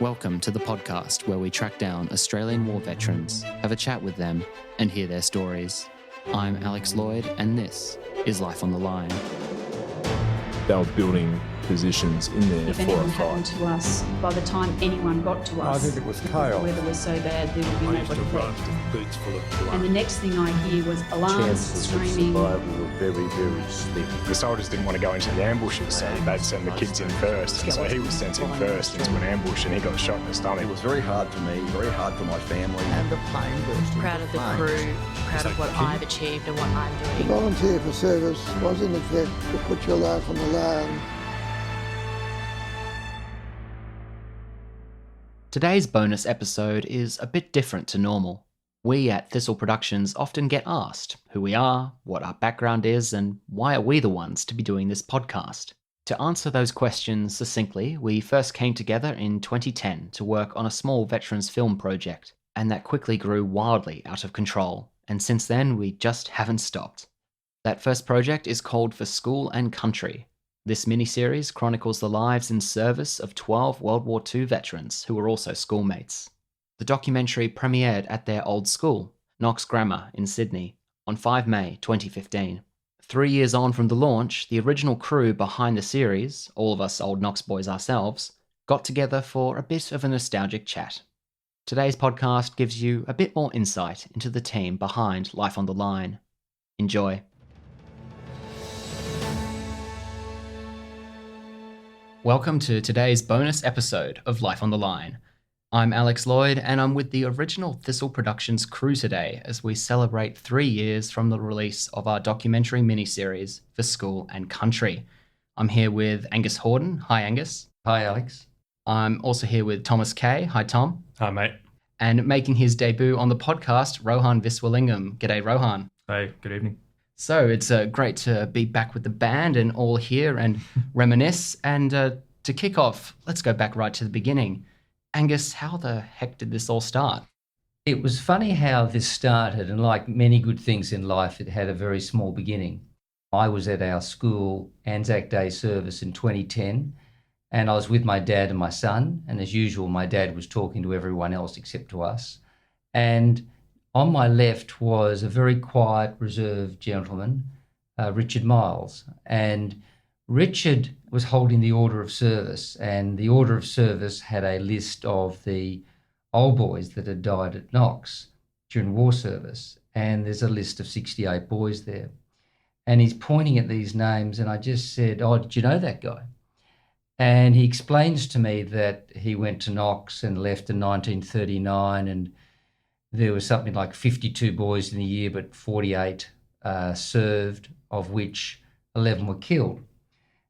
Welcome to the podcast where we track down Australian war veterans, have a chat with them, and hear their stories. I'm Alex Lloyd, and this is Life on the Line. They were building positions in there if for a anything happened fight. to us, by the time anyone got to us, I think it was the chaos. weather was so bad there would be I used to nobody run left. with boots full of blood. And the next thing I hear was alarms, Chances of screaming. survival were very, very slim. The soldiers didn't want to go into the ambushes, so they'd send the kids in first. And so he was sent in first into an ambush and he got shot in the stomach. It was very hard for me, very hard for my family. And the plane burst. Proud of the crew, proud of what I've achieved and what I'm doing. Volunteer for service was in effect to put your life on the line. Today's bonus episode is a bit different to normal. We at Thistle Productions often get asked who we are, what our background is, and why are we the ones to be doing this podcast. To answer those questions succinctly, we first came together in 2010 to work on a small veterans film project, and that quickly grew wildly out of control, and since then we just haven't stopped. That first project is called For School and Country. This miniseries chronicles the lives and service of 12 World War II veterans who were also schoolmates. The documentary premiered at their old school, Knox Grammar in Sydney, on 5 May 2015. 3 years on from the launch, the original crew behind the series, all of us old Knox boys ourselves, got together for a bit of a nostalgic chat. Today's podcast gives you a bit more insight into the team behind Life on the Line. Enjoy. Welcome to today's bonus episode of Life on the Line. I'm Alex Lloyd, and I'm with the original Thistle Productions crew today as we celebrate 3 years from the release of our documentary miniseries For School and Country. I'm here with Angus Hordern. Hi, Angus. Hi, Alex. I'm also here with Thomas Kaye. Hi, Tom. Hi, mate. And making his debut on the podcast, Rohan Viswalingam. G'day, Rohan. Hey, good evening. So it's great to be back with the band and all here and reminisce. And to kick off, let's go back right to the beginning. Angus, how the heck did this all start? It was funny how this started, and like many good things in life, it had a very small beginning. I was at our school Anzac Day service in 2010, and I was with my dad and my son, and as usual, my dad was talking to everyone else except to us. And on my left was a very quiet, reserved gentleman, Richard Miles. And Richard was holding the Order of Service, and the Order of Service had a list of the old boys that had died at Knox during war service. And there's a list of 68 boys there. And he's pointing at these names, and I just said, "Oh, did you know that guy?" And he explains to me that he went to Knox and left in 1939, and there was something like 52 boys in the year, but 48 served, of which 11 were killed.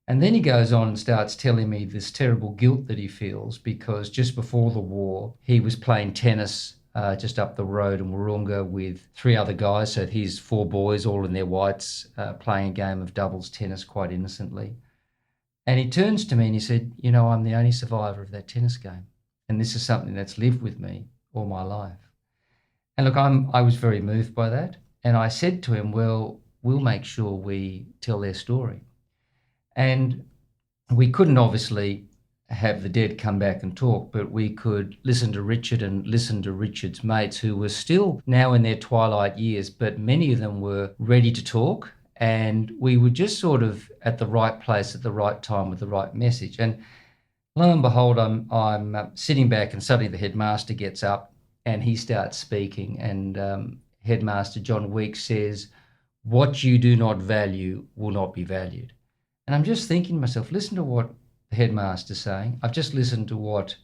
And then he goes on and starts telling me this terrible guilt that he feels because just before the war, he was playing tennis just up the road in Wahroonga with 3 other guys. So he's 4 boys, all in their whites, playing a game of doubles tennis quite innocently. And he turns to me and he said, "You know, I'm the only survivor of that tennis game. And this is something that's lived with me all my life." And look, I was very moved by that. And I said to him, "Well, we'll make sure we tell their story." And we couldn't obviously have the dead come back and talk, but we could listen to Richard and listen to Richard's mates who were still now in their twilight years, but many of them were ready to talk. And we were just sort of at the right place at the right time with the right message. And lo and behold, I'm sitting back and suddenly the headmaster gets up and he starts speaking. And Headmaster John Weeks says, "What you do not value will not be valued." And I'm just thinking to myself, listen to what the headmaster's saying. I've just listened to what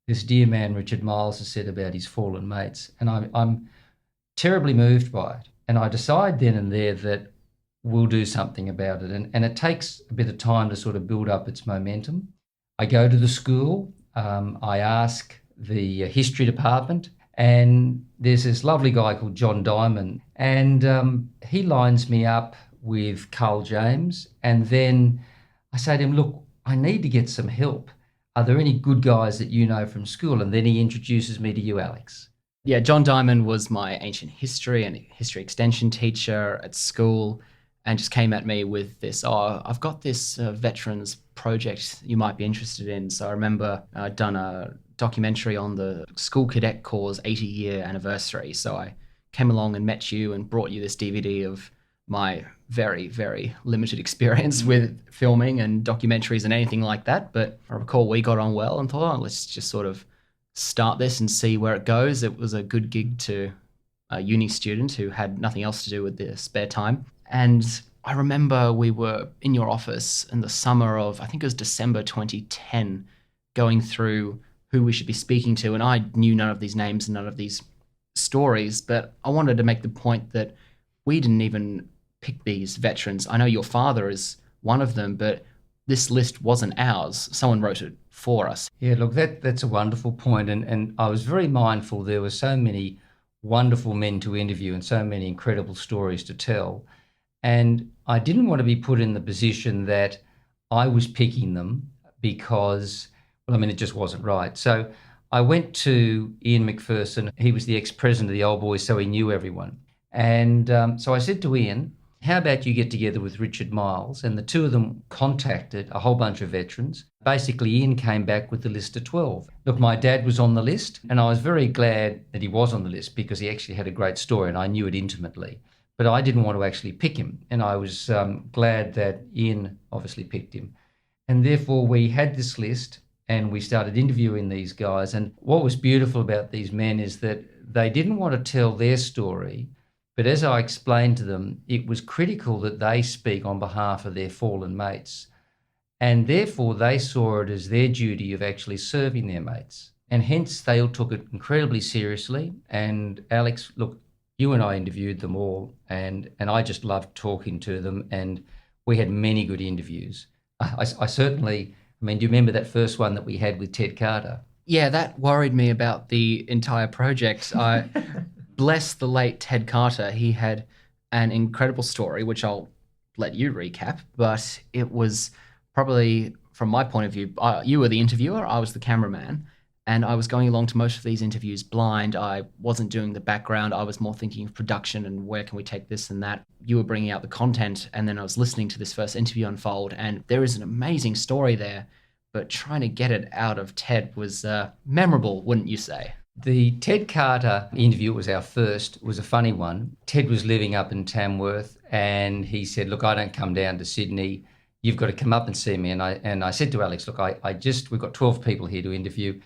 this dear man, Richard Miles, has said about his fallen mates. And I'm terribly moved by it. And I decide then and there that we'll do something about it. And it takes a bit of time to sort of build up its momentum. I go to the school. I ask the history department. And there's this lovely guy called John Diamond. And he lines me up with Carl James, and then I say to him, "Look, I need to get some help. Are there any good guys that you know from school?" And then he introduces me to you, Alex. Yeah, John Diamond was my ancient history and history extension teacher at school. and just came at me with this, oh, I've got this veterans project you might be interested in. So I remember I'd done a documentary on the School Cadet Corps' 80-year anniversary. So I came along and met you and brought you this DVD of my very, very limited experience with filming and documentaries and anything like that. But I recall we got on well and thought, oh, let's just sort of start this and see where it goes. It was a good gig to a uni student who had nothing else to do with their spare time. And I remember we were in your office in the summer of, I think it was December 2010, going through who we should be speaking to. And I knew none of these names and none of these stories, but I wanted to make the point that we didn't even pick these veterans. I know your father is one of them, but this list wasn't ours. Someone wrote it for us. Yeah, look, that's a wonderful point. And I was very mindful there were so many wonderful men to interview and so many incredible stories to tell. And I didn't want to be put in the position that I was picking them because, well, I mean, it just wasn't right. So I went to Ian McPherson. He was the ex-president of the Old Boys, so he knew everyone. And so I said to Ian, how about you get together with Richard Miles? And the two of them contacted a whole bunch of veterans. Basically, Ian came back with the list of 12. Look, my dad was on the list, and I was very glad that he was on the list because he actually had a great story and I knew it intimately. But I didn't want to actually pick him, and I was glad that Ian obviously picked him. And therefore, we had this list and we started interviewing these guys. And what was beautiful about these men is that they didn't want to tell their story, but as I explained to them, it was critical that they speak on behalf of their fallen mates. And therefore, they saw it as their duty of actually serving their mates. And hence, they all took it incredibly seriously. And Alex, look, you and I interviewed them all, and I just loved talking to them. And we had many good interviews. I certainly, I mean, do you remember that first one that we had with Ted Carter? Yeah, that worried me about the entire project. Bless the late Ted Carter. He had an incredible story, which I'll let you recap, but it was probably, from my point of view, you were the interviewer, I was the cameraman, and I was going along to most of these interviews blind. I wasn't doing the background. I was more thinking of production and where can we take this and that. You were bringing out the content, and then I was listening to this first interview unfold, and there is an amazing story there, but trying to get it out of Ted was memorable, wouldn't you say? The Ted Carter interview was our first, was a funny one. Ted was living up in Tamworth and he said, look, I don't come down to Sydney. You've got to come up and see me. And I said to Alex, look, we've got 12 people here to interview.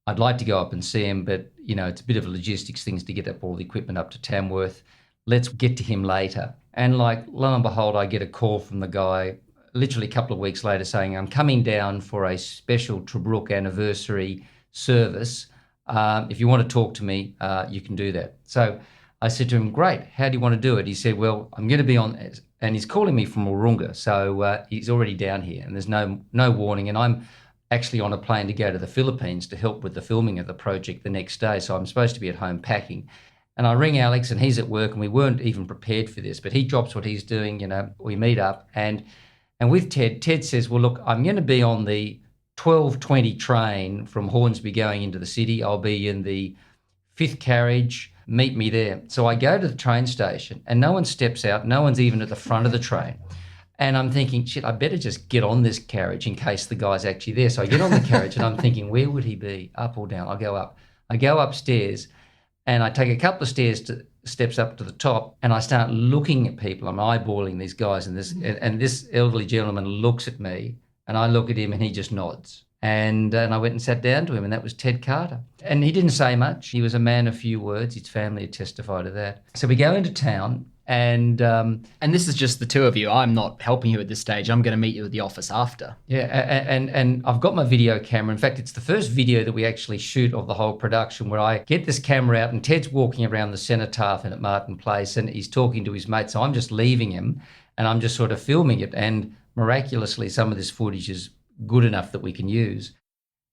I'd like to go up and see him, but, you know, it's a bit of a logistics things to get up all the equipment up to Tamworth. Let's get to him later. And like, lo and behold, I get a call from the guy literally a couple of weeks later saying, I'm coming down for a special Tobruk anniversary service. If you want to talk to me, you can do that. So I said to him, great, how do you want to do it? He said, well, I'm going to be on, and he's calling me from Wahroonga, so he's already down here and there's no warning. And I'm actually on a plane to go to the Philippines to help with the filming of the project the next day. So I'm supposed to be at home packing. And I ring Alex and he's at work and we weren't even prepared for this, but he drops what he's doing, you know, we meet up and with Ted says, well, look, I'm going to be on the 12:20 train from Hornsby going into the city. I'll be in the 5th carriage. Meet me there. So I go to the train station and no one steps out. No one's even at the front of the train. And I'm thinking, shit, I better just get on this carriage in case the guy's actually there. So I get on the carriage and I'm thinking, where would he be? Up or down? I go up. I go upstairs and I take a couple of steps up to the top and I start looking at people. I'm eyeballing these guys and this elderly gentleman looks at me. And I look at him and he just nods. And I went and sat down to him and that was Ted Carter. And he didn't say much. He was a man of few words. His family had testified to that. So we go into town and this is just the two of you. I'm not helping you at this stage. I'm going to meet you at the office after. Yeah, and I've got my video camera. In fact, it's the first video that we actually shoot of the whole production where I get this camera out and Ted's walking around the cenotaph at Martin Place and he's talking to his mate. So I'm just leaving him and I'm just sort of filming it. And miraculously, some of this footage is good enough that we can use.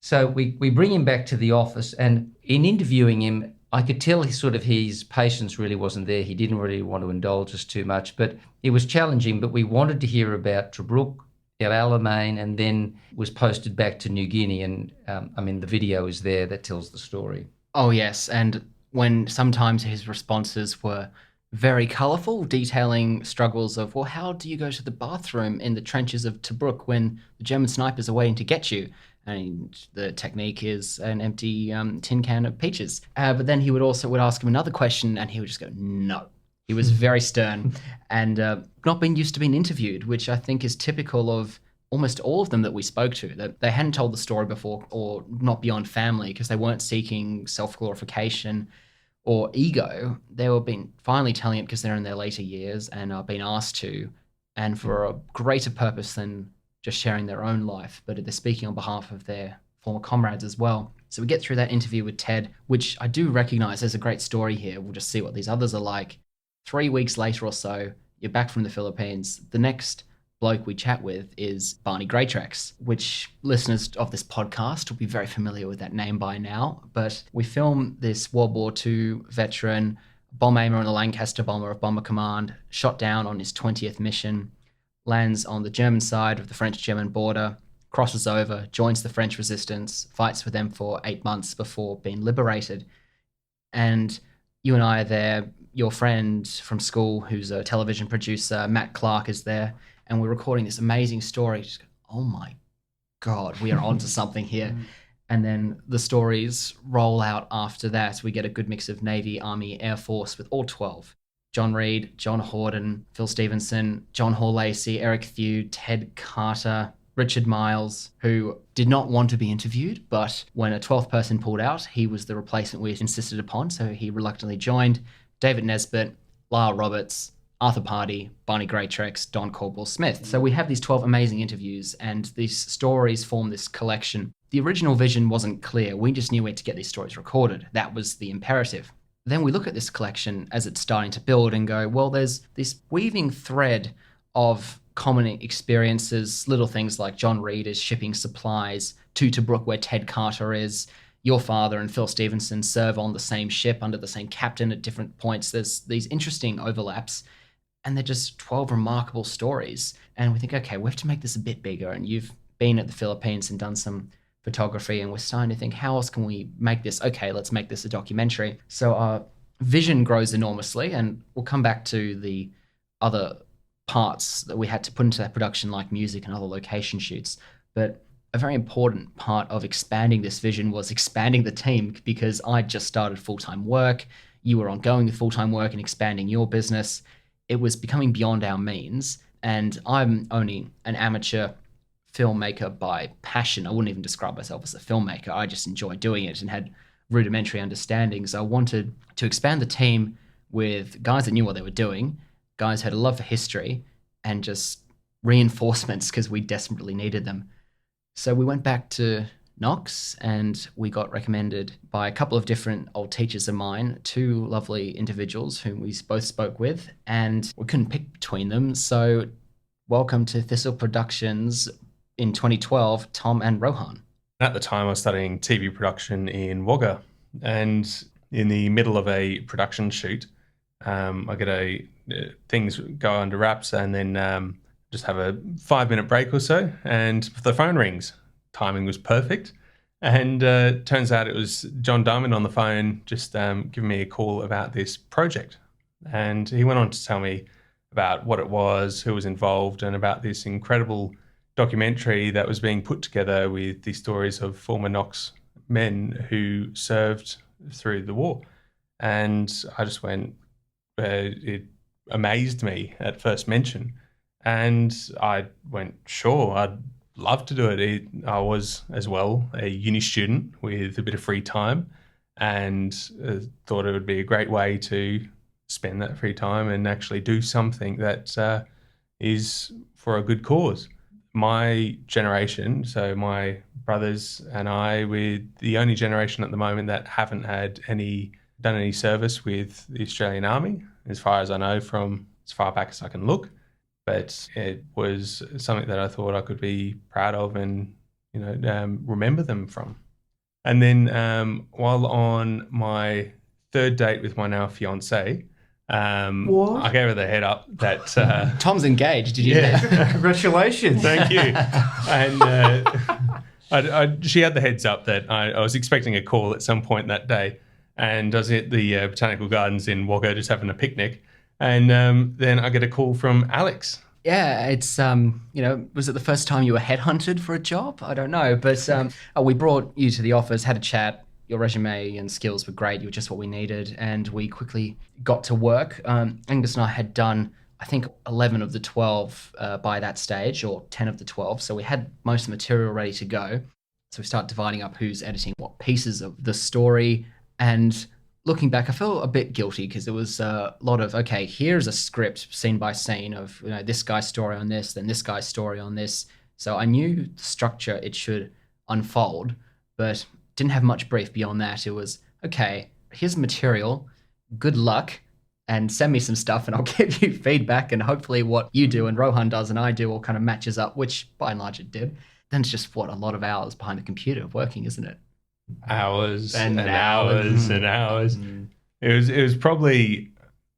So we bring him back to the office and in interviewing him, I could tell his patience really wasn't there. He didn't really want to indulge us too much, but it was challenging. But we wanted to hear about Tobruk, El Alamein, and then was posted back to New Guinea. And the video is there that tells the story. Oh, yes. And when sometimes his responses were very colourful, detailing struggles of, well, how do you go to the bathroom in the trenches of Tobruk when the German snipers are waiting to get you? And the technique is an empty tin can of peaches. But then he would ask him another question, and he would just go, no. He was very stern and not being used to being interviewed, which I think is typical of almost all of them that we spoke to, that they hadn't told the story before or not beyond family because they weren't seeking self-glorification or ego. They were finally telling it because they're in their later years and are being asked to, and for a greater purpose than just sharing their own life, but they're speaking on behalf of their former comrades as well. So we get through that interview with Ted, which I do recognize as a great story here. We'll just see what these others are like. 3 weeks later or so, you're back from the Philippines. The next bloke we chat with is Barney Greytrax, which listeners of this podcast will be very familiar with that name by now. But we film this World War II veteran, bomb aimer on a Lancaster bomber of Bomber Command, shot down on his 20th mission, lands on the German side of the French-German border, crosses over, joins the French resistance, fights for them for 8 months before being liberated. And you and I are there. Your friend from school, who's a television producer, Matt Clark, is there. And we're recording this amazing story. Just go, oh my God, we are onto something here. And then the stories roll out after that. We get a good mix of Navy, Army, Air Force with all 12. John Reed, John Hordern, Phil Stevenson, John Hall Lacey, Eric Thew, Ted Carter, Richard Miles, who did not want to be interviewed, but when a 12th person pulled out, he was the replacement we insisted upon, so he reluctantly joined. David Nesbitt, Lyle Roberts, Arthur Pardee, Barney Greytrax, Don Caldwell-Smith. So we have these 12 amazing interviews, and these stories form this collection. The original vision wasn't clear. We just knew where to get these stories recorded. That was the imperative. Then we look at this collection as it's starting to build and go, well, there's this weaving thread of common experiences, little things like John Reed is shipping supplies to Tobruk where Ted Carter is. Your father and Phil Stevenson serve on the same ship under the same captain at different points. There's these interesting overlaps, and they're just 12 remarkable stories. And we think, okay, we have to make this a bit bigger. And you've been at the Philippines and done some photography, and we're starting to think, how else can we make this? Okay, let's make this a documentary. So our vision grows enormously, and we'll come back to the other parts that we had to put into that production, like music and other location shoots. But a very important part of expanding this vision was expanding the team, because I just started full-time work. You were ongoing with full-time work and expanding your business. It was becoming beyond our means, and I'm only an amateur filmmaker by passion. I wouldn't even describe myself as a filmmaker. I just enjoy doing it and had rudimentary understandings. I wanted to expand the team with guys that knew what they were doing, guys who had a love for history, and just reinforcements because we desperately needed them. So we went back to Knox, and we got recommended by a couple of different old teachers of mine, two lovely individuals whom we both spoke with, and we couldn't pick between them. So welcome to Thistle Productions in 2012, Tom and Rohan. At the time, I was studying TV production in Wagga, and in the middle of a production shoot, I get things go under wraps, and then just have a 5-minute break or so, and the phone rings. Timing was perfect, and turns out it was John Diamond on the phone, just giving me a call about this project. And he went on to tell me about what it was, who was involved, and about this incredible documentary that was being put together with the stories of former Knox men who served through the war. And I just went, it amazed me at first mention. And I went, sure, I'd love to do it. I was, as well, a uni student with a bit of free time, and thought it would be a great way to spend that free time and actually do something that is for a good cause. My generation, so my brothers and I, we're the only generation at the moment that haven't done any service with the Australian Army, as far as I know, from as far back as I can look. But it was something that I thought I could be proud of and, remember them from. And then while on my third date with my now fiancée, I gave her the head up that Tom's engaged. Did you know that? Congratulations. Thank you. And she had the heads up that I was expecting a call at some point that day, and I was at the Botanical Gardens in Wagga just having a picnic, And then I get a call from Alex. Yeah, it's, was it the first time you were headhunted for a job? I don't know. But we brought you to the office, had a chat. Your resume and skills were great. You were just what we needed. And we quickly got to work. Angus and I had done, I think, 11 of the 12 by that stage, or 10 of the 12. So we had most of the material ready to go. So we start dividing up who's editing what pieces of the story. And looking back, I feel a bit guilty because there was a lot of, okay, here's a script scene by scene of this guy's story on this, then this guy's story on this. So I knew the structure it should unfold, but didn't have much brief beyond that. It was, okay, here's material, good luck, and send me some stuff and I'll give you feedback, and hopefully what you do and Rohan does and I do all kind of matches up, which by and large it did. Then it's just, a lot of hours behind the computer working, isn't it? Hours and hours and hours. It was probably,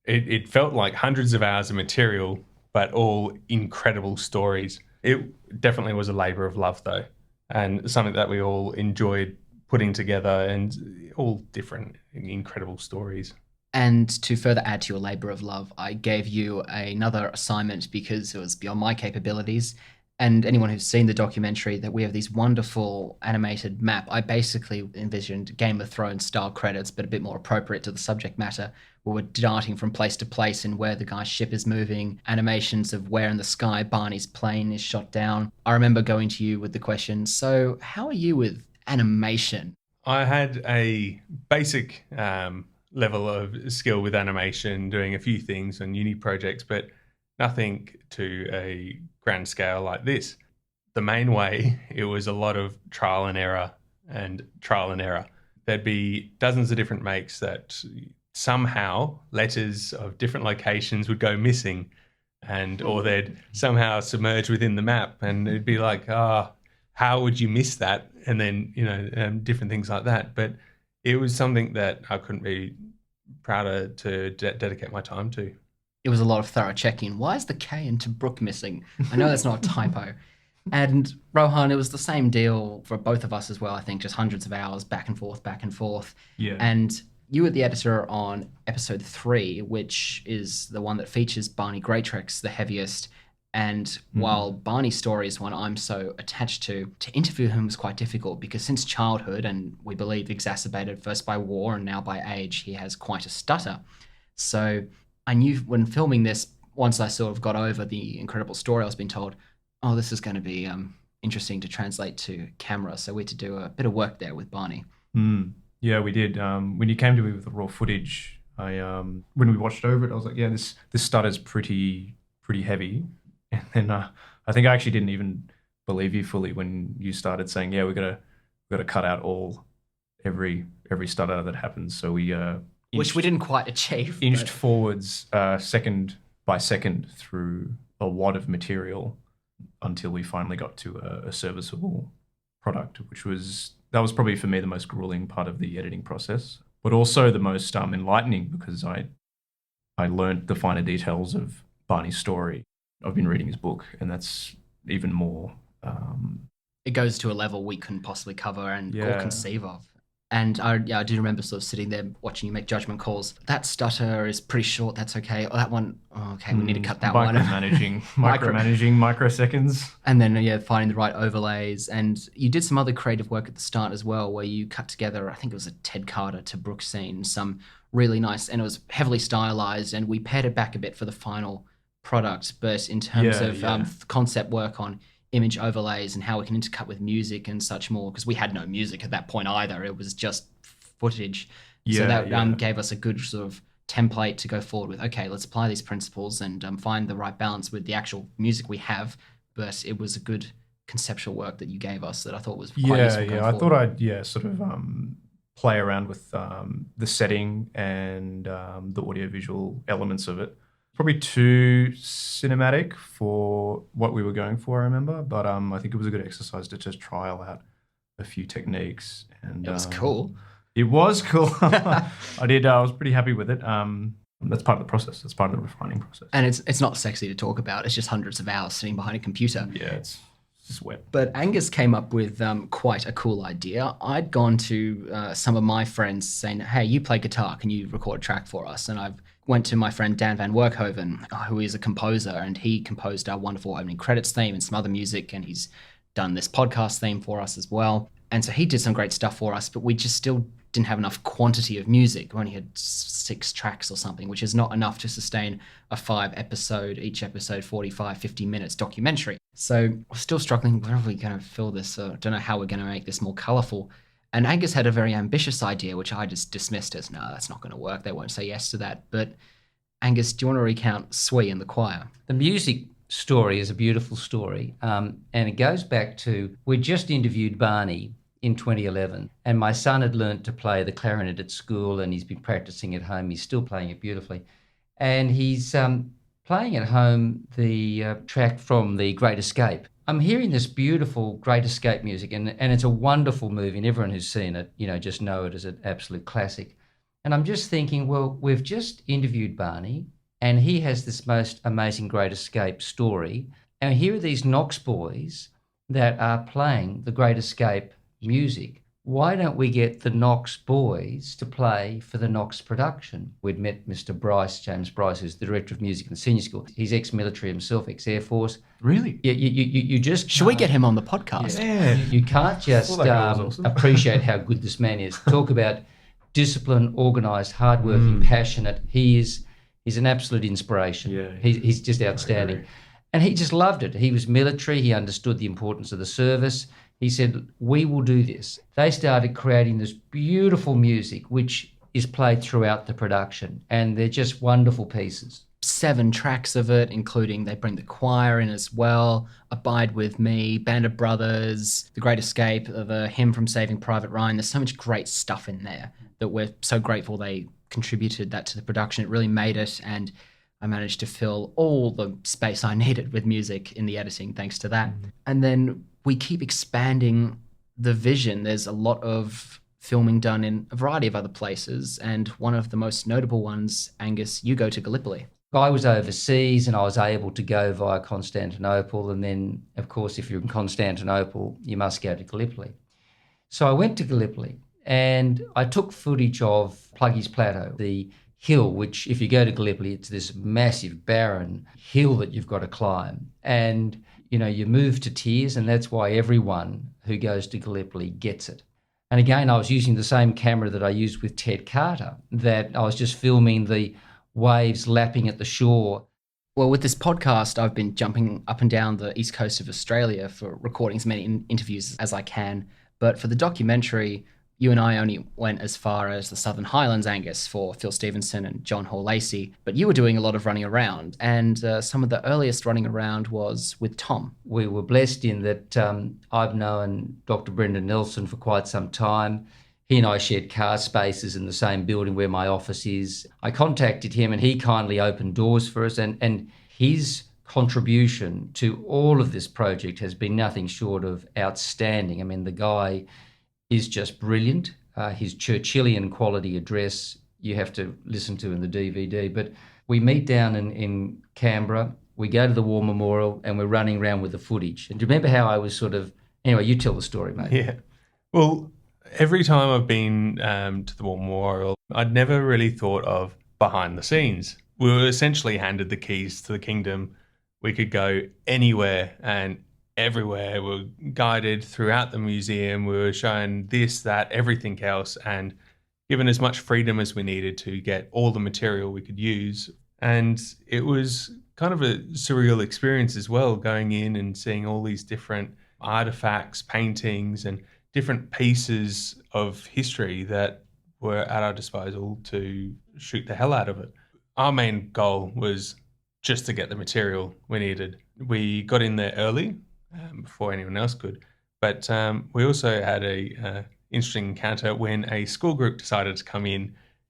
it felt like hundreds of hours of material, but all incredible stories. It definitely was a labor of love though, and something that we all enjoyed putting together, and all different incredible stories. And to further add to your labor of love, I gave you another assignment because it was beyond my capabilities. And anyone who's seen the documentary, that we have these wonderful animated map. I basically envisioned Game of Thrones style credits, but a bit more appropriate to the subject matter, where we're darting from place to place and where the guy's ship is moving, animations of where in the sky Barney's plane is shot down. I remember going to you with the question, so how are you with animation? I had a basic level of skill with animation, doing a few things on uni projects, but nothing to a grand scale like this. The main way, it was a lot of trial and error. There'd be dozens of different makes that somehow letters of different locations would go missing, or they'd somehow submerge within the map, and it'd be like, how would you miss that? And then, different things like that. But it was something that I couldn't be prouder to dedicate my time to. It was a lot of thorough checking. Why is the K into Brook missing? I know that's not a typo. And Rohan, it was the same deal for both of us as well, I think, just hundreds of hours back and forth. Yeah. And you were the editor on episode 3, which is the one that features Barney Greytrax the heaviest. And while Barney's story is one I'm so attached to interview him was quite difficult because since childhood, and we believe exacerbated first by war and now by age, he has quite a stutter. So I knew when filming this, once I sort of got over the incredible story I was being told, this is going to be interesting to translate to camera. So we had to do a bit of work there with Barney. Yeah, we did. When you came to me with the raw footage, when we watched over it, I was like, yeah, this stutter's pretty heavy. And then I think I actually didn't even believe you fully when you started saying, yeah, we got to cut out every stutter that happens. So we which we didn't quite achieve. Inched forwards second by second through a wad of material until we finally got to a serviceable product, that was probably for me the most grueling part of the editing process, but also the most enlightening because I learned the finer details of Barney's story. I've been reading his book, and that's even more. It goes to a level we couldn't possibly cover or conceive of. And I do remember sort of sitting there watching you make judgment calls. That stutter is pretty short. That's okay. Oh, that one. Oh, okay. We need to cut that one. Micromanaging microseconds. And then, finding the right overlays. And you did some other creative work at the start as well, where you cut together, I think it was a Ted Carter to Brooke scene, some really nice, and it was heavily stylized. And we pared it back a bit for the final product. But in terms of concept work on image overlays and how we can intercut with music and such more, because we had no music at that point either. It was just footage. So that gave us a good sort of template to go forward with. Okay, let's apply these principles and find the right balance with the actual music we have. But it was a good conceptual work that you gave us that I thought was quite useful going I forward. thought I'd sort of play around with the setting and the audiovisual elements of it. Probably too cinematic for what we were going for, I remember. But I think it was a good exercise to just trial out a few techniques. And it was cool. It was cool. I was pretty happy with it. That's part of the process. That's part of the refining process. And it's not sexy to talk about. It's just hundreds of hours sitting behind a computer. Yeah, it's just wet. But Angus came up with quite a cool idea. I'd gone to some of my friends saying, hey, you play guitar. Can you record a track for us? And I've went to my friend Dan van Werkhoven, who is a composer, and he composed our wonderful opening credits theme and some other music, and he's done this podcast theme for us as well. And so he did some great stuff for us, but we just still didn't have enough quantity of music. We only had 6 tracks or something, which is not enough to sustain a 5-episode, each episode 45, 50 minutes documentary. So we're still struggling. Where are we going to fill this? I don't know how we're going to make this more colourful. And Angus had a very ambitious idea, which I just dismissed as, no, that's not going to work. They won't say yes to that. But Angus, do you want to recount Swee and the choir? The music story is a beautiful story. And it goes back to, we just interviewed Barney in 2011, and my son had learnt to play the clarinet at school, and he's been practicing at home. He's still playing it beautifully. And he's playing at home the track from The Great Escape. I'm hearing this beautiful Great Escape music, and it's a wonderful movie, and everyone who's seen it, just know it as an absolute classic. And I'm just thinking, well, we've just interviewed Barney, and he has this most amazing Great Escape story. And here are these Knox boys that are playing the Great Escape music. Why don't we get the Knox boys to play for the Knox production? We'd met Mr. Bryce, James Bryce, who's the director of music in the senior school. He's ex-military himself, ex-Air Force. Really? Yeah, you just Should we get him on the podcast? Yeah. You can't just awesome. appreciate how good this man is. Talk about discipline, organised, hardworking, passionate. He's an absolute inspiration. Yeah. He's just outstanding. And he just loved it. He was military. He understood the importance of the service. He said, we will do this. They started creating this beautiful music, which is played throughout the production. And they're just wonderful pieces. 7 tracks of it, including they bring the choir in as well, Abide With Me, Band of Brothers, The Great Escape, the hymn from Saving Private Ryan. There's so much great stuff in there that we're so grateful they contributed that to the production. It really made it, and I managed to fill all the space I needed with music in the editing thanks to that. And then we keep expanding the vision. There's a lot of filming done in a variety of other places, and one of the most notable ones, Angus, you go to Gallipoli. I was overseas and I was able to go via Constantinople, and then, of course, if you're in Constantinople, you must go to Gallipoli. So I went to Gallipoli and I took footage of Pluggy's Plateau, the hill, which if you go to Gallipoli, it's this massive barren hill that you've got to climb. And, you move to tears, and that's why everyone who goes to Gallipoli gets it. And again, I was using the same camera that I used with Ted Carter, that I was just filming the waves lapping at the shore. Well, with this podcast, I've been jumping up and down the east coast of Australia for recording as many interviews as I can. But for the documentary, you and I only went as far as the Southern Highlands, Angus, for Phil Stevenson and John Hall Lacey. But you were doing a lot of running around, and some of the earliest running around was with Tom. We were blessed in that I've known Dr. Brendan Nelson for quite some time. He and I shared car spaces in the same building where my office is. I contacted him and he kindly opened doors for us, and his contribution to all of this project has been nothing short of outstanding. I mean, the guy is just brilliant. His Churchillian quality address you have to listen to in the DVD. But we meet down in Canberra, we go to the War Memorial, and we're running around with the footage. And do you remember how I was sort of... Anyway, you tell the story, mate. Yeah. Well, every time I've been to the War Memorial, I'd never really thought of behind the scenes. We were essentially handed the keys to the kingdom. We could go anywhere and everywhere. We were guided throughout the museum. We were shown this, that, everything else, and given as much freedom as we needed to get all the material we could use. And it was kind of a surreal experience as well, going in and seeing all these different artifacts, paintings, and different pieces of history that were at our disposal to shoot the hell out of it. Our main goal was just to get the material we needed. We got in there early, before anyone else could, but we also had a interesting encounter when a school group decided to come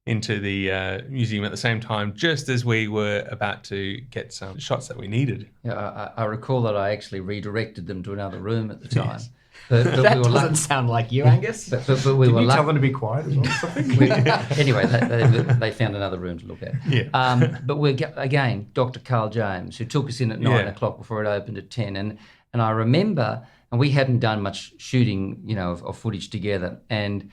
into the museum at the same time, just as we were about to get some shots that we needed. Yeah, I recall that I actually redirected them to another room at the time. Yes. But that doesn't sound like you, Angus. But we were you tell them to be quiet as well? Something? Anyway, they found another room to look at. Yeah. But again, Dr. Carl James, who took us in at 9 o'clock before it opened at 10. And I remember, and we hadn't done much shooting, of footage together. And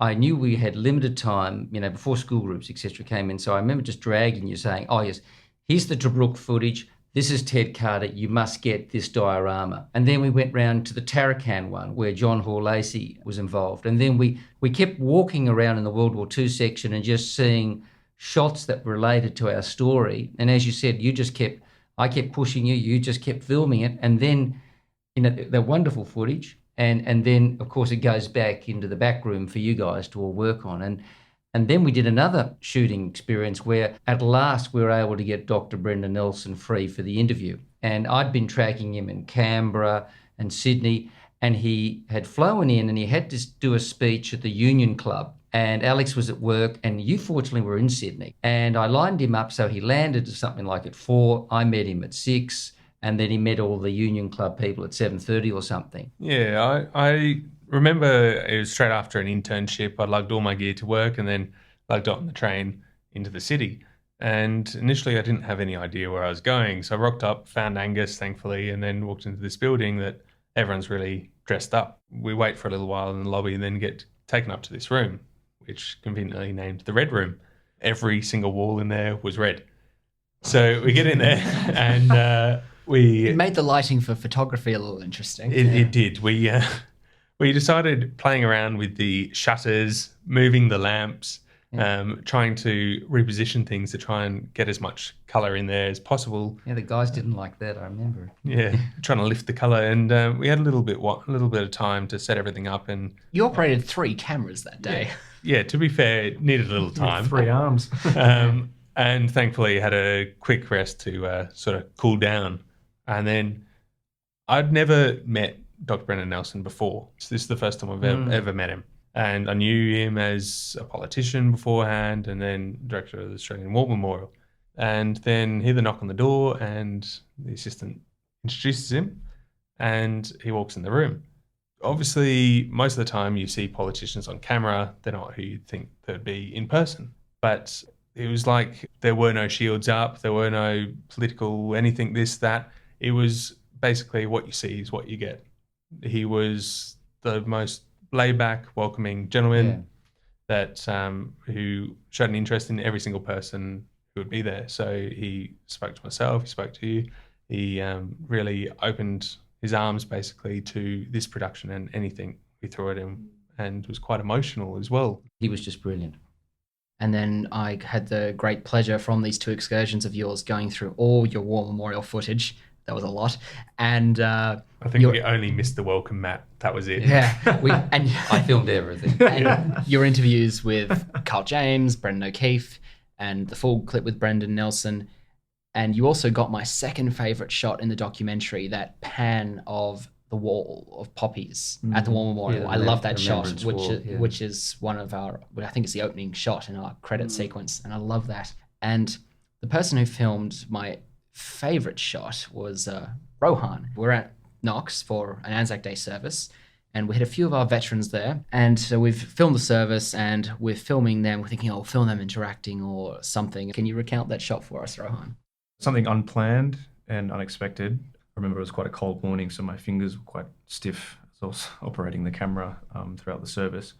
I knew we had limited time, before school groups, etc. came in. So I remember just dragging you saying, oh, yes, here's the Tobruk footage. This is Ted Carter. You must get this diorama. And then we went round to the Tarakan one where John Hall Lacey was involved. And then we kept walking around in the World War II section and just seeing shots that related to our story. And as you said, I kept pushing you. You just kept filming it. And then, the wonderful footage. And then, of course, it goes back into the back room for you guys to all work on. And then we did another shooting experience where at last we were able to get Dr. Brendan Nelson free for the interview. And I'd been tracking him in Canberra and Sydney, and he had flown in and he had to do a speech at the Union Club. And Alex was at work, and you fortunately were in Sydney. And I lined him up so he landed at something like at 4. I met him at 6. And then he met all the Union Club people at 7:30 or something. Yeah, I remember it was straight after an internship. I lugged all my gear to work and then lugged on the train into the city. And initially I didn't have any idea where I was going. So I rocked up, found Angus, thankfully, and then walked into this building that everyone's really dressed up. We wait for a little while in the lobby and then get taken up to this room, which conveniently named the Red Room. Every single wall in there was red. So we get in there and... It made the lighting for photography a little interesting. It did. We decided playing around with the shutters, moving the lamps, trying to reposition things to try and get as much colour in there as possible. Yeah, the guys didn't like that, I remember. Yeah, trying to lift the colour. And we had a little bit of time to set everything up. And you operated 3 cameras that day. Yeah, to be fair, it needed a little time. 3 arms. And thankfully had a quick rest to sort of cool down. And then I'd never met Dr. Brendan Nelson before. So this is the first time I've ever met him. And I knew him as a politician beforehand and then director of the Australian War Memorial. And then hear the knock on the door and the assistant introduces him and he walks in the room. Obviously, most of the time you see politicians on camera, they're not who you'd think they'd be in person. But it was like there were no shields up, there were no political anything, this, that. It was basically what you see is what you get. He was the most laid-back, welcoming gentleman that who showed an interest in every single person who would be there. So he spoke to myself, he spoke to you. He really opened his arms basically to this production and anything we threw at him, and was quite emotional as well. He was just brilliant. And then I had the great pleasure from these 2 excursions of yours going through all your War Memorial footage. That was a lot. And I think we only missed the welcome mat. That was it. Yeah. I filmed everything. And your interviews with Carl James, Brendan O'Keefe, and the full clip with Brendan Nelson. And you also got my second favourite shot in the documentary, that pan of the wall of poppies at the War Memorial. I love that shot, which is one of our, I think it's the opening shot in our credit sequence. And I love that. And the person who filmed my favourite shot was Rohan. We're at Knox for an Anzac Day service, and we had a few of our veterans there. And so we've filmed the service, and we're filming them. We're thinking, we'll film them interacting or something. Can you recount that shot for us, Rohan? Something unplanned and unexpected. I remember it was quite a cold morning, so my fingers were quite stiff as I was operating the camera throughout the service.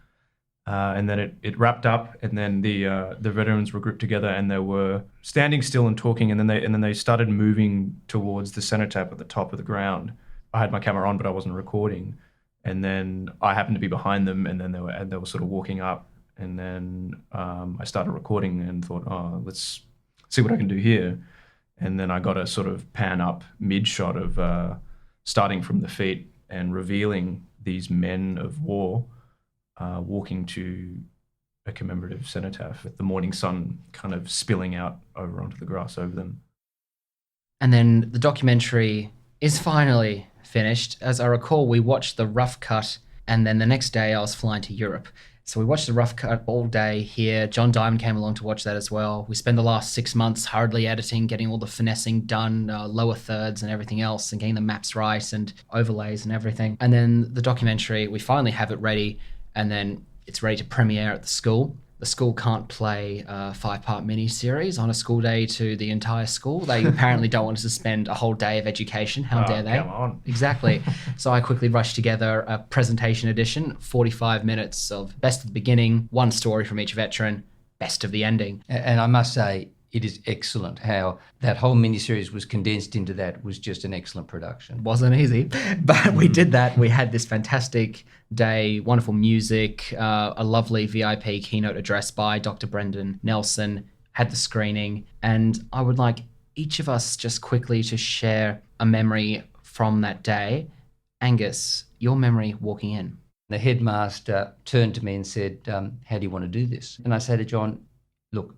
And then it wrapped up, and then the veterans were grouped together, and they were standing still and talking, and then they started moving towards the cenotaph at the top of the ground. I had my camera on, but I wasn't recording, and then I happened to be behind them, and then they were sort of walking up, and then I started recording and thought, let's see what I can do here, and then I got a sort of pan up mid shot of starting from the feet and revealing these men of war. Walking to a commemorative cenotaph with the morning sun kind of spilling out over onto the grass over them. And then the documentary is finally finished. As I recall, we watched the rough cut, and then the next day I was flying to Europe. So we watched the rough cut all day here. John Diamond came along to watch that as well. We spent the last 6 months hurriedly editing, getting all the finessing done, lower thirds and everything else, and getting the maps right and overlays and everything. And then the documentary, we finally have it ready, and then it's ready to premiere at the school. the school can't play a 5-part miniseries on a school day to the entire school. They apparently don't want us to spend a whole day of education. How dare they? Come on. Exactly. So I quickly rushed together a presentation edition, 45 minutes of best of the beginning, one story from each veteran, best of the ending. And I must say, it is excellent how that whole miniseries was condensed into that. It was just an excellent production. Wasn't easy, but we did that. We had this fantastic day, wonderful music, a lovely VIP keynote address by Dr. Brendan Nelson, had the screening, and I would like each of us just quickly to share a memory from that day. Angus, your memory walking in. The headmaster turned to me and said, how do you want to do this? And I said to John, look,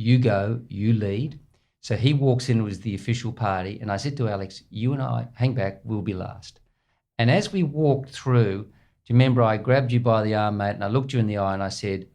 you go, you lead. So he walks in with the official party, and I said to Alex, you and I, hang back, we'll be last. And as we walked through, do you remember I grabbed you by the arm, mate, and I looked you in the eye and I said,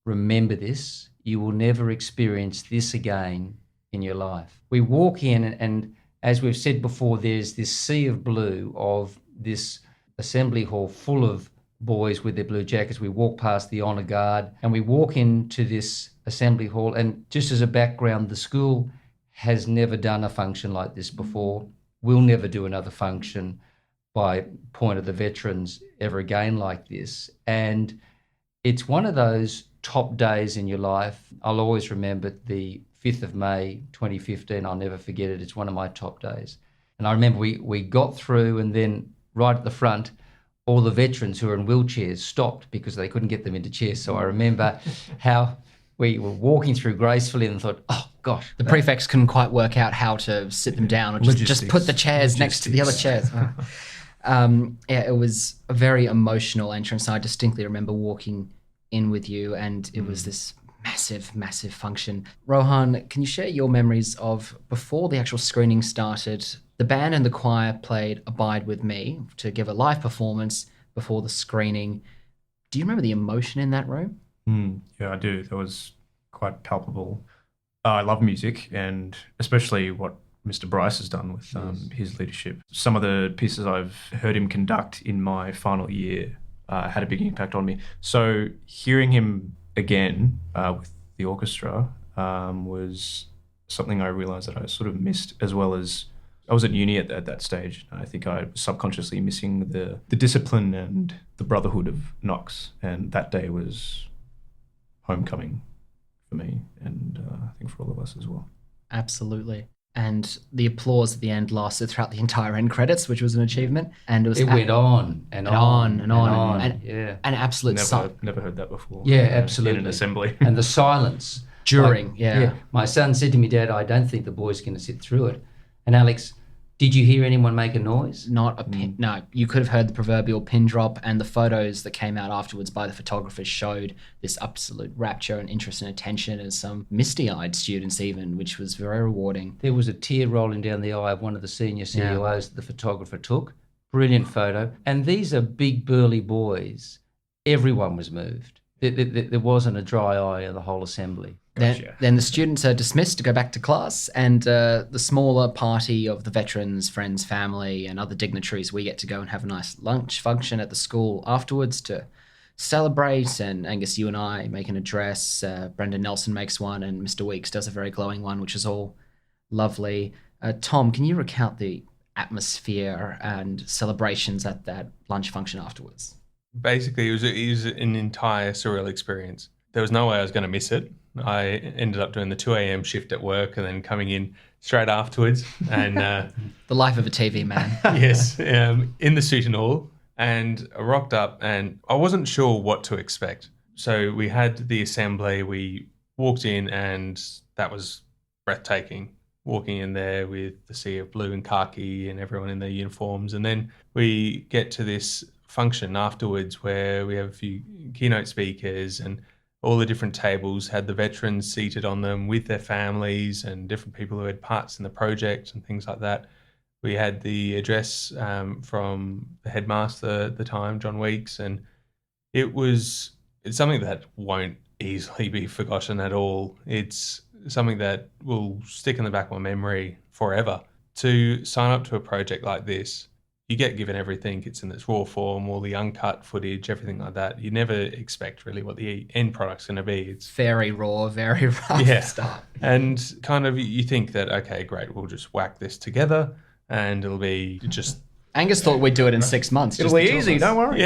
remember this, you will never experience this again in your life. We walk in, and as we've said before, there's this sea of blue of this assembly hall full of boys with their blue jackets. We walk past the honour guard and we walk into this assembly hall, and just as a background, the school has never done a function like this before. We'll never do another function by point of the veterans ever again like this. And it's one of those top days in your life. I'll always remember the 5th of May 2015. I'll never forget it. It's one of my top days. And I remember we got through, and then right at the front, all the veterans who were in wheelchairs stopped because they couldn't get them into chairs. So I remember how we were walking through gracefully and thought, oh, gosh. The prefects couldn't quite work out how to sit them down, or just put the chairs next to the other chairs. It was a very emotional entrance. I distinctly remember walking in with you, and it was this massive, massive function. Rohan, can you share your memories of before the actual screening started? The band and the choir played Abide With Me to give a live performance before the screening. Do you remember the emotion in that room? Yeah, I do. That was quite palpable. I love music, and especially what Mr. Bryce has done with his leadership. Some of the pieces I've heard him conduct in my final year had a big impact on me. So hearing him again with the orchestra was something I realised that I sort of missed, as well as I was at uni at that stage. I think I was subconsciously missing the discipline and the brotherhood of Knox, and that day was homecoming for me, and I think for all of us as well. Absolutely. And the applause at the end lasted throughout the entire end credits, which was an achievement. And it went on and on and on. An absolute never heard that before. Yeah, absolutely. In an assembly. And the silence. During, My son said to me, Dad, I don't think the boys can sit through it. And Alex, did you hear anyone make a noise? Not a pin. No, you could have heard the proverbial pin drop, and the photos that came out afterwards by the photographers showed this absolute rapture and interest and attention, as some misty-eyed students even, which was very rewarding. There was a tear rolling down the eye of one of the senior CEOs that the photographer took. Brilliant photo. And these are big, burly boys. Everyone was moved. There wasn't a dry eye in the whole assembly. Then the students are dismissed to go back to class, and the smaller party of the veterans, friends, family, and other dignitaries, we get to go and have a nice lunch function at the school afterwards to celebrate. And Angus, you and I make an address. Brendan Nelson makes one, and Mr. Weeks does a very glowing one, which is all lovely. Tom, can you recount the atmosphere and celebrations at that lunch function afterwards? Basically, it was an entire surreal experience. There was no way I was going to miss it. I ended up doing the 2 a.m. shift at work and then coming in straight afterwards. And the life of a TV man. Yes, in the suit and all. And I rocked up and I wasn't sure what to expect. So we had the assembly, we walked in, and that was breathtaking. Walking in there with the sea of blue and khaki and everyone in their uniforms. And then we get to this function afterwards where we have a few keynote speakers, and all the different tables had the veterans seated on them with their families and different people who had parts in the project and things like that. We had the address from the headmaster at the time, John Weeks, and it's something that won't easily be forgotten at all. It's something that will stick in the back of my memory forever. To sign up to a project like this, you get given everything. It's in its raw form, all the uncut footage, everything like that. You never expect really what the end product's going to be. It's very raw, very rough stuff. And kind of you think that, okay, great, we'll just whack this together and it'll be just... Angus thought we'd do it in 6 months. It'll be easy, don't worry.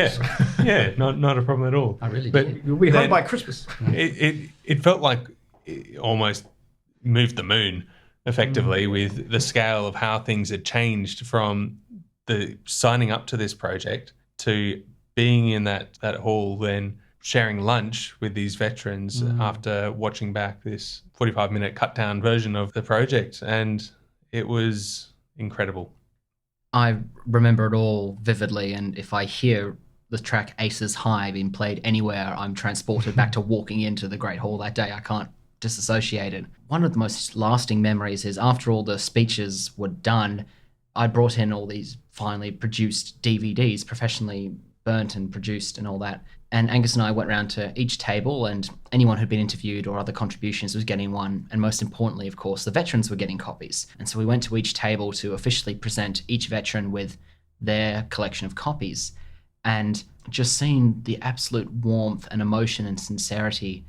Yeah, not a problem at all. I really but did. You'll be home by Christmas. It felt like it almost moved the moon, effectively, with the scale of how things had changed from the signing up to this project to being in that hall, then sharing lunch with these veterans after watching back this 45-minute cut-down version of the project. And it was incredible. I remember it all vividly, and if I hear the track Aces High being played anywhere, I'm transported back to walking into the Great Hall that day. I can't disassociate it. One of the most lasting memories is after all the speeches were done, I brought in all these finely produced DVDs, professionally burnt and produced and all that. And Angus and I went around to each table, and anyone who'd been interviewed or other contributions was getting one. And most importantly, of course, the veterans were getting copies. And so we went to each table to officially present each veteran with their collection of copies. And just seeing the absolute warmth and emotion and sincerity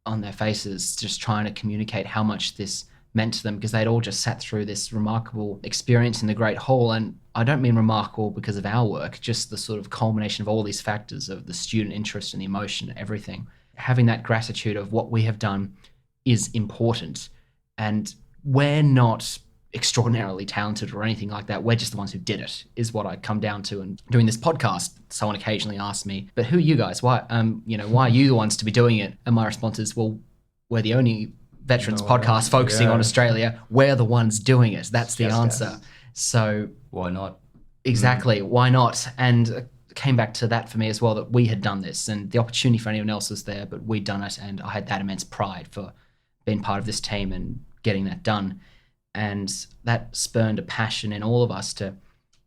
on their faces, just trying to communicate how much this meant to them, because they'd all just sat through this remarkable experience in the Great Hall. And I don't mean remarkable because of our work, just the sort of culmination of all these factors of the student interest and the emotion and everything. Having that gratitude of what we have done is important. And we're not extraordinarily talented or anything like that. We're just the ones who did it, is what I come down to. And doing this podcast, someone occasionally asks me, but who are you guys? Why are you the ones to be doing it? And my response is, well, we're the only veterans podcast focusing on Australia. We're the ones doing it. That's the answer. So why not? Exactly. Why not? And it came back to that for me as well, that we had done this, and the opportunity for anyone else was there, but we'd done it. And I had that immense pride for being part of this team and getting that done. And that spurned a passion in all of us to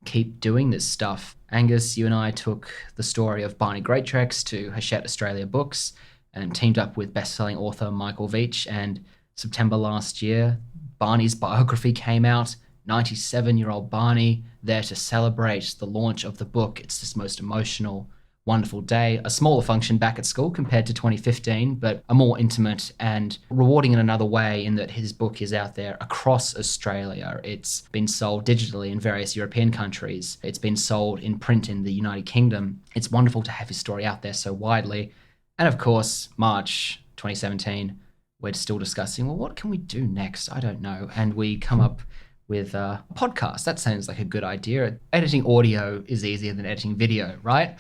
keep doing this stuff. Angus, you and I took the story of Barney Greytrax to Hachette Australia Books and teamed up with best-selling author Michael Veitch. And September last year, Barney's biography came out. 97-year-old Barney there to celebrate the launch of the book. It's this most emotional, wonderful day. A smaller function back at school compared to 2015, but a more intimate and rewarding in another way, in that his book is out there across Australia. It's been sold digitally in various European countries. It's been sold in print in the United Kingdom. It's wonderful to have his story out there so widely. And of course, March 2017, we're still discussing, well, what can we do next? I don't know. And we come up with a podcast. That sounds like a good idea. Editing audio is easier than editing video, right?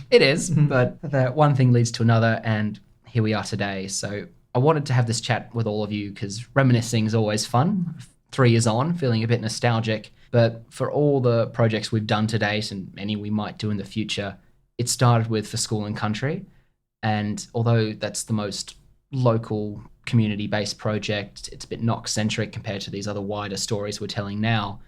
It is, but that one thing leads to another, and here we are today. So I wanted to have this chat with all of you because reminiscing is always fun. 3 years on, feeling a bit nostalgic. But for all the projects we've done to date and any we might do in the future, it started with For School and Country. And although that's the most local community-based project, it's a bit Knox-centric compared to these other wider stories we're telling now,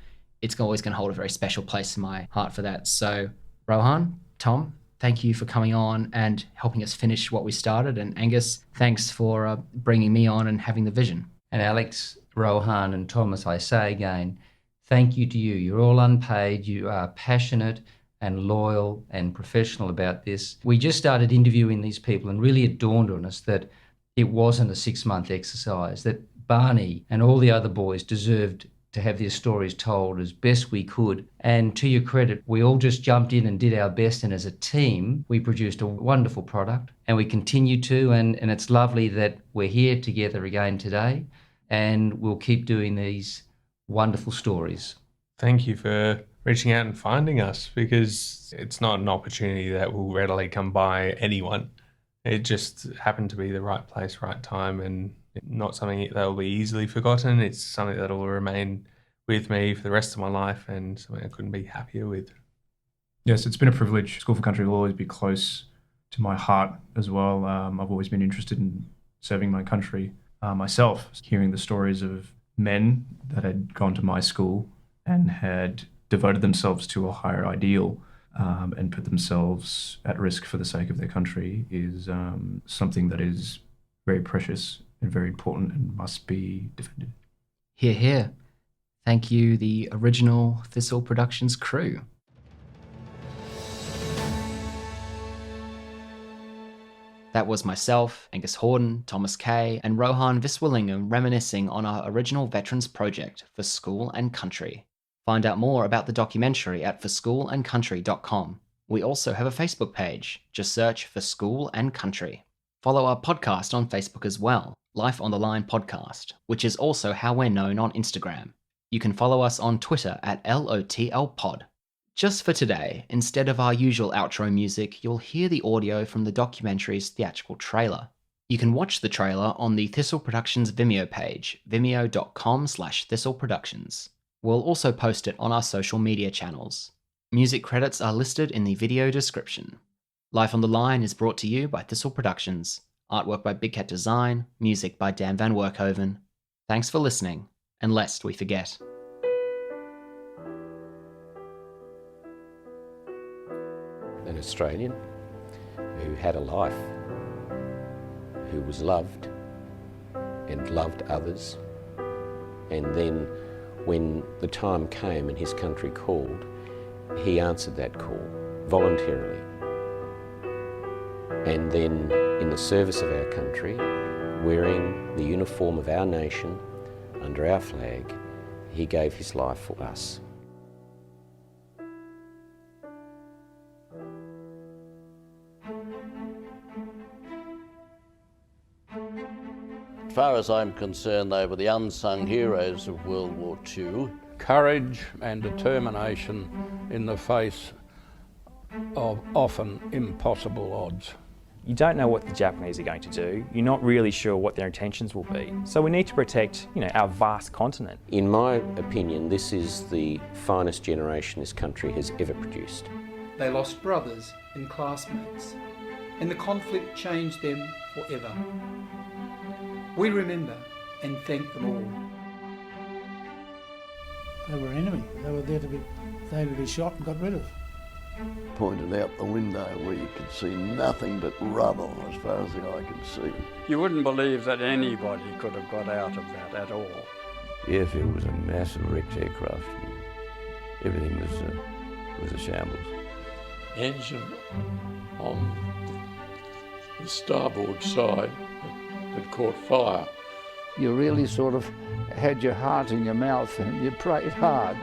it's always going to hold a very special place in my heart for that. So Rohan, Tom, thank you for coming on and helping us finish what we started. And Angus, thanks for bringing me on and having the vision. And Alex, Rohan and Thomas, I say again, thank you to you. You're all unpaid. You are passionate and loyal and professional about this. We just started interviewing these people, and really it dawned on us that it wasn't a 6-month exercise, that Barney and all the other boys deserved to have their stories told as best we could. And to your credit, we all just jumped in and did our best. And as a team, we produced a wonderful product, and we continue to. And it's lovely that we're here together again today, and we'll keep doing these wonderful stories. Thank you for reaching out and finding us, because it's not an opportunity that will readily come by anyone. It just happened to be the right place, right time, and not something that will be easily forgotten. It's something that will remain with me for the rest of my life, and something I couldn't be happier with. Yes, it's been a privilege. School for Country will always be close to my heart as well. I've always been interested in serving my country myself. Hearing the stories of men that had gone to my school and had devoted themselves to a higher ideal and put themselves at risk for the sake of their country is something that is very precious and very important and must be defended. Hear, hear. Thank you, the original Thistle Productions crew. That was myself, Angus Hordern, Thomas Kaye, and Rohan Viswalingam reminiscing on our original Veterans project for School and Country. Find out more about the documentary at forschoolandcountry.com. We also have a Facebook page. Just search for School and Country. Follow our podcast on Facebook as well, Life on the Line Podcast, which is also how we're known on Instagram. You can follow us on Twitter at LOTLPod. Just for today, instead of our usual outro music, you'll hear the audio from the documentary's theatrical trailer. You can watch the trailer on the Thistle Productions Vimeo page, vimeo.com/thistleproductions. We'll also post it on our social media channels. Music credits are listed in the video description. Life on the Line is brought to you by Thistle Productions. Artwork by Big Cat Design, music by Dan Van Werkhoven. Thanks for listening, and lest we forget. An Australian who had a life, who was loved and loved others, and then when the time came and his country called, he answered that call voluntarily. And then in the service of our country, wearing the uniform of our nation under our flag, he gave his life for us. As far as I'm concerned, they were the unsung heroes of World War II. Courage and determination in the face of often impossible odds. You don't know what the Japanese are going to do. You're not really sure what their intentions will be. So we need to protect, our vast continent. In my opinion, this is the finest generation this country has ever produced. They lost brothers and classmates, and the conflict changed them forever. We remember and thank them all. They were an enemy. They were there to be shot and got rid of. Pointed out the window where you could see nothing but rubble as far as the eye could see. You wouldn't believe that anybody could have got out of that at all. The airfield was a massive wrecked aircraft. Everything was a shambles. Engine on the starboard side had caught fire. You really sort of had your heart in your mouth and you prayed hard.